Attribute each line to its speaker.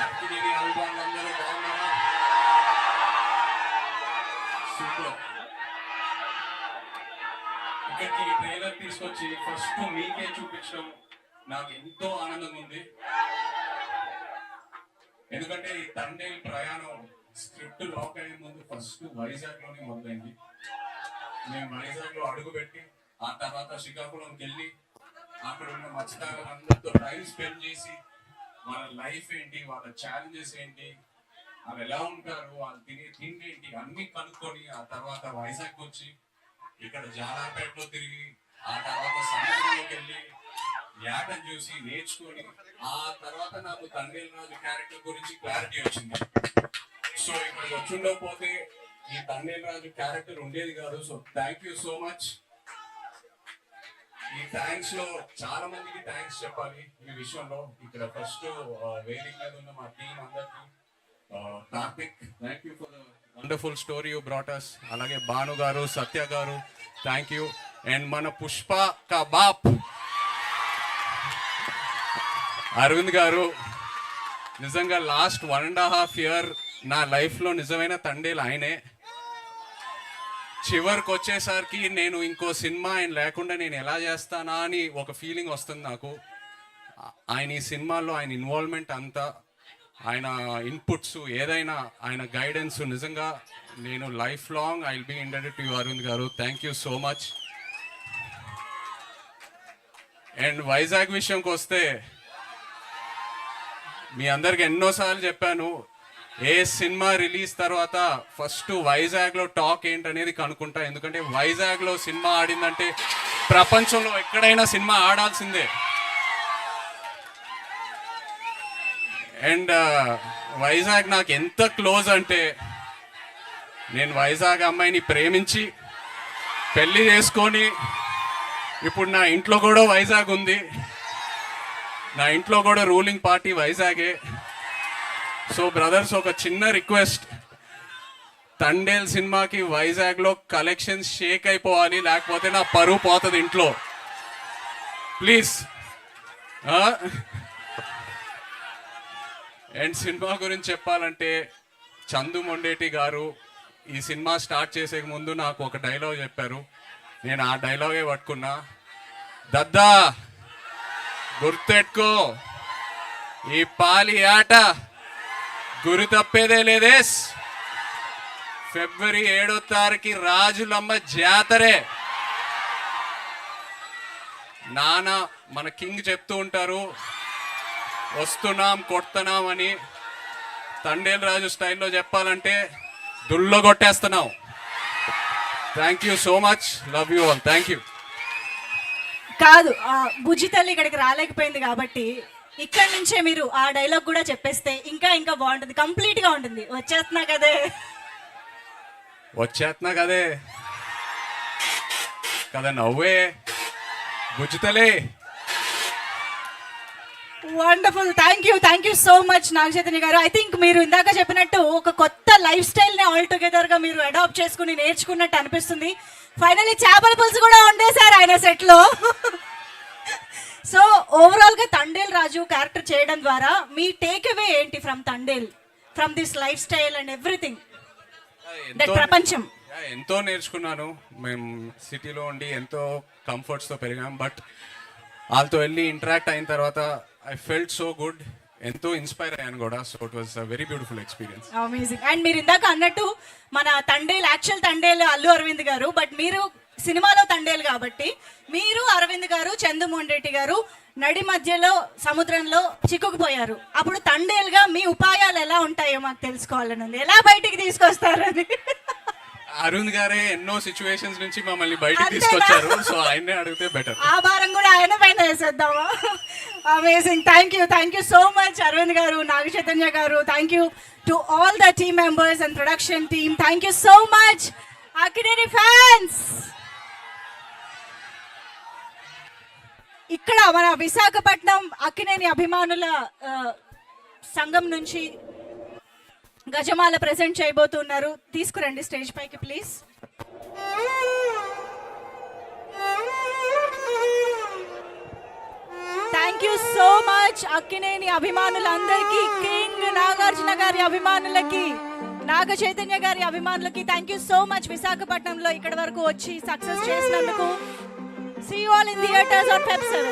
Speaker 1: అక్కినేని అభిమానులందరూ బాగున్నారా? సూపర్. ఇక్కడికి ట్రైలర్ తీసుకొచ్చి ఫస్ట్ మీకే చూపించడం నాకు ఎంతో ఆనందంగా ఉంది. ఎందుకంటే ఈ తండేల్ ప్రయాణం స్క్రిప్ట్ లాక్ అయ్యే ముందు ఫస్ట్ వైజాగ్ లోనే మొదలైంది. మేము వైజాగ్ లో అడుగుపెట్టి ఆ తర్వాత శ్రీకాకుళంకి వెళ్ళి అక్కడ ఉన్న మత్స్యకారులందరితో టైం స్పెండ్ చేసి వాళ్ళ లైఫ్ ఏంటి, వాళ్ళ ఛాలెంజెస్ ఏంటి, వాళ్ళు ఎలా ఉంటారు, వాళ్ళు తినే తిండి ఏంటి అన్ని కనుక్కొని ఆ తర్వాత వైజాగ్ వచ్చి ఇక్కడ జాలాపేటలో తిరిగి ఆ తర్వాత సముద్రంలోకి వెళ్ళి యాటను చూసి నేర్చుకొని ఆ తర్వాత నాకు తండేల్ రాజు క్యారెక్టర్ గురించి క్లారిటీ వచ్చింది. సో ఇక్కడికి వచ్చిండకపోతే ఈ తండేల్ రాజు క్యారెక్టర్ ఉండేది కాదు. So thank you so much. ఈ థ్యాంక్స్ లో చాలా మందికి థ్యాంక్స్ చెప్పాలి ఈ విషయంలో. ఇక్కడ ఫస్ట్ వేదిక మీద ఉన్న మా టీం అందరికి, Karthik thank you for the wonderful story you brought us. అలాగే భాను గారు, సత్య గారు థ్యాంక్ యూ. అండ్ మన పుష్ప కా బాప్ అరవింద్ గారు, నిజంగా లాస్ట్ 1.5 year నా లైఫ్లో నిజమైన తండేలు ఆయనే. చివరికి వచ్చేసరికి నేను ఇంకో సినిమా ఆయన లేకుండా నేను ఎలా చేస్తానా అని ఒక ఫీలింగ్ వస్తుంది నాకు. ఆయన ఈ సినిమాల్లో ఆయన ఇన్వాల్వ్మెంట్ అంతా, ఆయన ఇన్పుట్స్ ఏదైనా, ఆయన గైడెన్స్, నిజంగా నేను life long I will be indebted to you Arvind garu. Thank you so much. And Vizag విషయంకి వస్తే మీ అందరికి ఎన్నోసార్లు చెప్పాను, ఏ సినిమా రిలీజ్ తర్వాత ఫస్ట్ వైజాగ్లో టాక్ ఏంటనేది కనుక్కుంటా. ఎందుకంటే వైజాగ్లో సినిమా ఆడిందంటే ప్రపంచంలో ఎక్కడైనా సినిమా ఆడాల్సిందే. అండ్ వైజాగ్ నాకు ఎంత క్లోజ్ అంటే, నేను వైజాగ్ అమ్మాయిని ప్రేమించి పెళ్లి చేసుకొని ఇప్పుడు నా ఇంట్లో కూడా వైజాగ్ ఉంది. నా ఇంట్లో కూడా రూలింగ్ పార్టీ వైజాగే. సో బ్రదర్స్, ఒక చిన్న రిక్వెస్ట్, తండేల్ సినిమాకి వైజాగ్లో కలెక్షన్స్ షేక్ అయిపోవాలి, లేకపోతే నా పరువు పోతుంది ఇంట్లో. ప్లీజ్. అండ్ సినిమా గురించి చెప్పాలంటే, చందు మొండేటి గారు ఈ సినిమా స్టార్ట్ చేసే ముందు నాకు ఒక డైలాగ్ చెప్పారు. నేను ఆ డైలాగే పట్టుకున్నా. దద్దా గుర్తెట్టుకో, ఈ పాలి ఆట గురి తప్పేదే లేదేస్. February 7 రాజులమ్మ జాతరే. నాన్న మన కింగ్ చెప్తూ ఉంటారు, వస్తున్నాం కొడుతున్నాం అని. తండేల్ రాజు స్టైల్లో చెప్పాలంటే దుల్లో కొట్టేస్తున్నాం. Thank you so much. Love you all. Thank you.
Speaker 2: కాదు, బుజ్జి తల్లి ఇక్కడికి రాలేకపోయింది కాబట్టి ఇక్కడ నుంచే మీరు ఆ డైలాగ్ కూడా చెప్పేస్తే ఇంకా ఇంకా బాగుంటుంది, కంప్లీట్ గా ఉంటుంది. వచ్చేస్తున్నా
Speaker 1: కదే కదా నవ్వే బుజ్జితలే.
Speaker 2: Wonderful. Thank you so much Naga Chaitanya garu. I think మీరు ఇందాక చెప్పినట్టు ఒక కొత్త లైఫ్ స్టైల్ ని ఆల్ టుగెదర్ గా మీరు అడాప్ట్ చేసుకుని నేర్చుకున్నట్టు అనిపిస్తుంది. ఫైనల్లీ చేపల పులుసు కూడా ఉండేశారు ఆయన సెట్ లో. సో ఓవరాల్ గా తండేల్ రాజు క్యారెక్టర్ చేయడం ద్వారా మీ టేక్ అవే ఏంటి from Thandel, from this life style and everything, that ప్రపంచం?
Speaker 1: ఎంతో నేర్చుకున్నాను. మేము సిటీలో ఉండి ఎంతో కంఫర్ట్స్తో పెరిగాం. బట్ వాళ్ళతో వెళ్ళి ఇంటరాక్ట్ అయిన తర్వాత ఐ ఫెల్ట్ సో గుడ్. ఎంతో ఇన్స్పైర్ అయ్యాను కూడా. So it was a very beautiful experience.
Speaker 2: Amazing. And మీరు ఇందాక అన్నట్టు మన తండేల్, యాక్చువల్ తండేల్ అల్లు అరవింద్ గారు, బట్ మీరు సినిమాలో తండేల్ కాబట్టి మీరు అరవింద్ గారు, చందుమోహన్ రెడ్డి గారు నడి మధ్యలో సముద్రంలో చిక్కుకుపోయారు. అప్పుడు తండేల్ గా మీ ఉపాయాలు ఎలా ఉంటాయో మాకు తెలుసుకోవాలని ఉంది. ఎలా బయటికి తీసుకొస్తారని.
Speaker 1: అరవింద్ గారే ఎన్నో సిచ్యువేషన్స్ నుంచి మమ్మల్ని బయటకు తీసుకొచ్చారు. సో ఆయన్నే అడిగితే బెటర్.
Speaker 2: ఆ భారం కూడా ఆయన పైన వేసేద్దామా? Amazing. Thank you so much Arvind garu, Naga Chaitanya garu. Thank you to all the team members and production team. Thank you so much Akkineni fans. ఇక్కడ మన విశాఖపట్నం అక్కినేని అభిమానుల సంఘం నుంచి గజమాల ప్రెజెంట్ చేయబోతున్నారు. తీసుకురండి స్టేజ్ పైకి please. Thank thank you so much Akkineni అభిమానులందరికీ, కింగ్ నాగార్జున గారి అభిమానులకి, నాగ చైతన్య గారి అభిమానులకి థ్యాంక్ యూ సో మచ్. విశాఖపట్నంలో ఇక్కడ వరకు వచ్చి సక్సెస్ చేసినందుకు. See you all in theaters on Feb 7.